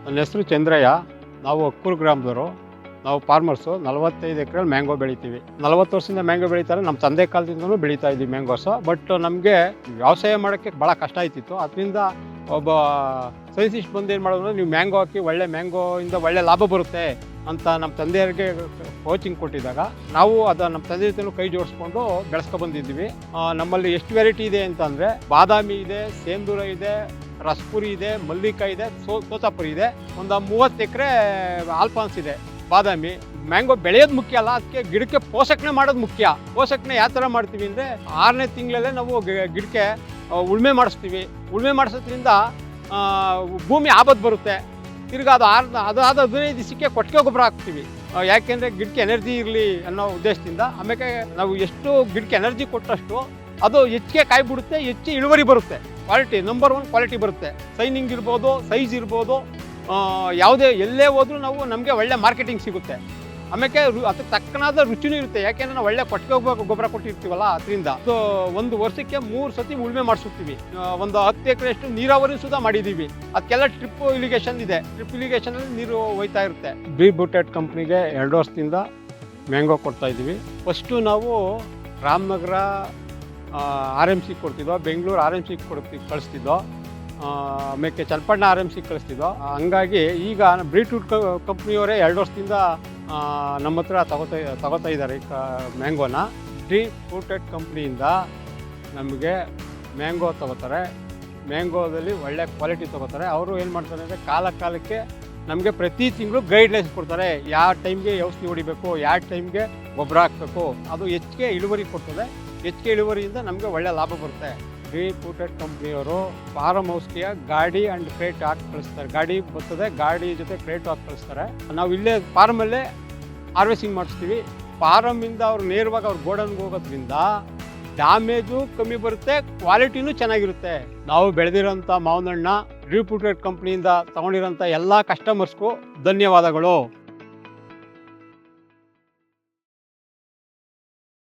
ನನ್ನ ಹೆಸರು ಚಂದ್ರಯ್ಯ. ನಾವು ಅಕ್ಕೂರು ಗ್ರಾಮದವರು. ನಾವು ಫಾರ್ಮರ್ಸು. 45 ಎಕರೆಯಲ್ಲಿ ಮ್ಯಾಂಗೋ ಬೆಳಿತೀವಿ. 40 ವರ್ಷದಿಂದ ಮ್ಯಾಂಗೋ ಬೆಳೀತಾರೆ. ನಮ್ಮ ತಂದೆ ಕಾಲದಿಂದಲೂ ಬೆಳೀತಾ ಇದ್ದೀವಿ ಮ್ಯಾಂಗೋಸು. ಬಟ್ ನಮಗೆ ವ್ಯವಸಾಯ ಮಾಡೋಕ್ಕೆ ಭಾಳ ಕಷ್ಟ ಆಯ್ತಿತ್ತು. ಅದರಿಂದ ಒಬ್ಬ ಸೈಂಟಿಸ್ಟ್ ಬಂದು ಏನು ಮಾಡೋದು, ನೀವು ಮ್ಯಾಂಗೋ ಹಾಕಿ ಒಳ್ಳೆ ಮ್ಯಾಂಗೋಯಿಂದ ಒಳ್ಳೆ ಲಾಭ ಬರುತ್ತೆ ಅಂತ ನಮ್ಮ ತಂದೆಯರಿಗೆ ಕೋಚಿಂಗ್ ಕೊಟ್ಟಿದ್ದಾಗ ನಾವು ನಮ್ಮ ತಂದೆ ಜೊತೆ ಕೈ ಜೋಡಿಸ್ಕೊಂಡು ಬೆಳೆಸ್ಕೊಬಂದಿದ್ದೀವಿ. ನಮ್ಮಲ್ಲಿ ಎಷ್ಟು ವೆರೈಟಿ ಇದೆ ಅಂತಂದರೆ, ಬಾದಾಮಿ ಇದೆ, ಸೇಂದೂರ ಇದೆ, ರಸ್ಪುರಿ ಇದೆ, ಮಲ್ಲಿಕಾಯಿ ಇದೆ, ತೋತಾಪುರಿ ಇದೆ. ಒಂದು 30 ಎಕರೆ ಆಲ್ಫಾನ್ಸ್ ಇದೆ. ಬಾದಾಮಿ ಮ್ಯಾಂಗೋ ಬೆಳೆಯೋದು ಮುಖ್ಯ ಅಲ್ಲ, ಅದಕ್ಕೆ ಗಿಡಕ್ಕೆ ಪೋಷಣೆ ಮಾಡೋದು ಮುಖ್ಯ. ಪೋಷಣೆ ಯಾವ ಥರ ಮಾಡ್ತೀವಿ ಅಂದರೆ, 6ನೇ ತಿಂಗಳಲ್ಲೇ ನಾವು ಗಿಡಕ್ಕೆ ಉಳುಮೆ ಮಾಡಿಸ್ತೀವಿ. ಉಳುಮೆ ಮಾಡಿಸೋದ್ರಿಂದ ಭೂಮಿ ಆಬದ್ದು ಬರುತ್ತೆ. ತಿರ್ಗಿ ಅದಾದ 15 ದಿವಸಕ್ಕೆ ಕೊಟ್ಟಿಗೆ ಗೊಬ್ಬರ ಹಾಕ್ತೀವಿ. ಯಾಕೆಂದರೆ ಗಿಡಕ್ಕೆ ಎನರ್ಜಿ ಇರಲಿ ಅನ್ನೋ ಉದ್ದೇಶದಿಂದ. ಆಮೇಲೆ ನಾವು ಎಷ್ಟು ಗಿಡಕ್ಕೆ ಎನರ್ಜಿ ಕೊಟ್ಟಷ್ಟು ಅದು ಹೆಚ್ಚಿಗೆ ಕಾಯಿ ಬಿಡುತ್ತೆ, ಹೆಚ್ಚು ಇಳುವರಿ ಬರುತ್ತೆ. ಕ್ವಾಲಿಟಿ ನಂಬರ್ 1 ಕ್ವಾಲಿಟಿ ಬರುತ್ತೆ. ಸೈನಿಂಗ್ ಇರ್ಬೋದು, ಸೈಜ್ ಇರ್ಬೋದು, ಯಾವುದೇ ಎಲ್ಲೇ ಹೋದ್ರೂ ನಮಗೆ ಒಳ್ಳೆ ಮಾರ್ಕೆಟಿಂಗ್ ಸಿಗುತ್ತೆ. ಆಮೇಲೆ ಅದಕ್ಕೆ ತಕ್ಕನಾದ ರುಚಿನೂ ಇರುತ್ತೆ. ಯಾಕೆಂದರೆ ನಾವು ಒಳ್ಳೆ ಕೊಟ್ಟಿಗೆ ಗೊಬ್ಬರ ಕೊಟ್ಟಿರ್ತೀವಲ್ಲ, ಅದರಿಂದ ಒಂದು ವರ್ಷಕ್ಕೆ 3 ಸತಿ ಉಳುಮೆ ಮಾಡಿಸುತ್ತೀವಿ. ಒಂದು 10 ಎಕರೆಷ್ಟು ನೀರಾವರಿ ಸುಧಾ ಮಾಡಿದ್ದೀವಿ. ಅದಕ್ಕೆಲ್ಲ ಡ್ರಿಪ್ ಇರಿಗೇಷನ್ ಇದೆ. ಡ್ರಿಪ್ ಇರಿಗೇಷನಲ್ಲಿ ನೀರು ಹೋಯ್ತಾ ಇರುತ್ತೆ. ಬಿ ಬೂಟೆಡ್ ಕಂಪ್ನಿಗೆ 2 ವರ್ಷದಿಂದ ಮ್ಯಾಂಗೋ ಕೊಡ್ತಾ ಇದ್ದೀವಿ. ಫಸ್ಟು ನಾವು ರಾಮನಗರ RMC ಕೊಡ್ತಿದ್ದೋ, ಬೆಂಗಳೂರು RMC ಕಳಿಸ್ತಿದ್ದೋ, ಆಮೇಲೆ ಚನ್ನಪಟ್ಟಣ RMC ಕಳಿಸ್ತಿದ್ದೋ. ಹಂಗಾಗಿ ಈಗ ಬ್ರೀಟ್ರೂಟ್ ಕಂಪ್ನಿಯವರೇ 2 ವರ್ಷದಿಂದ ನಮ್ಮ ಹತ್ರ ತಗೋತಾ ಇದ್ದಾರೆ ಮ್ಯಾಂಗೋನ. ಬೂಟೆಡ್ ಕಂಪ್ನಿಯಿಂದ ನಮಗೆ ಮ್ಯಾಂಗೋ ತಗೋತಾರೆ. ಮ್ಯಾಂಗೋದಲ್ಲಿ ಒಳ್ಳೆ ಕ್ವಾಲಿಟಿ ತಗೋತಾರೆ. ಅವರು ಏನು ಮಾಡ್ತಾರೆ ಅಂದರೆ, ಕಾಲಕ್ಕೆ ನಮಗೆ ಪ್ರತಿ ತಿಂಗಳು ಗೈಡ್ಲೈನ್ಸ್ ಕೊಡ್ತಾರೆ. ಯಾವ ಟೈಮ್ಗೆ ಔಷಧಿ ಹೊಡಿಬೇಕು, ಯಾವ ಟೈಮ್ಗೆ ಗೊಬ್ಬರ ಹಾಕಬೇಕು. ಅದು ಹೆಚ್ಚಿಗೆ ಇಳುವರಿ ಕೊಡ್ತದೆ. ಹೆಚ್ಚಿಗೆ ಇಳುವರಿಯಿಂದ ನಮಗೆ ಒಳ್ಳೆ ಲಾಭ ಬರುತ್ತೆ. ಬೂಟೆಡ್ ಕಂಪ್ನಿಯವರು ಫಾರಮ್ ಹೌಸ್ಗೆ ಗಾಡಿ ಆ್ಯಂಡ್ ಕ್ರೇಟ್ ಹಾಕಿ ಕಳಿಸ್ತಾರೆ. ಗಾಡಿ ಬರ್ತದೆ, ಗಾಡಿ ಜೊತೆ ಕ್ರೇಟ್ ಹಾಕಿ ಕಳಿಸ್ತಾರೆ. ನಾವು ಇಲ್ಲೇ ಫಾರ್ಮಲ್ಲೇ ಹಾರ್ವೆಸ್ಟಿಂಗ್ ಮಾಡಿಸ್ತೀವಿ. ಫಾರಮಿಂದ ಅವ್ರು ನೇರವಾಗಿ ಅವ್ರ ಗೋಡನ್ಗೆ ಹೋಗೋದ್ರಿಂದ ಡ್ಯಾಮೇಜು ಕಮ್ಮಿ ಬರುತ್ತೆ, ಕ್ವಾಲಿಟಿನೂ ಚೆನ್ನಾಗಿರುತ್ತೆ. ನಾವು ಬೆಳೆದಿರೋಂಥ ಮಾವಿನ ಹಣ್ಣ ಬೂಟೆಡ್ ಕಂಪ್ನಿಯಿಂದ ತೊಗೊಂಡಿರೋಂಥ ಎಲ್ಲ ಕಸ್ಟಮರ್ಸ್ಗೂ ಧನ್ಯವಾದಗಳು.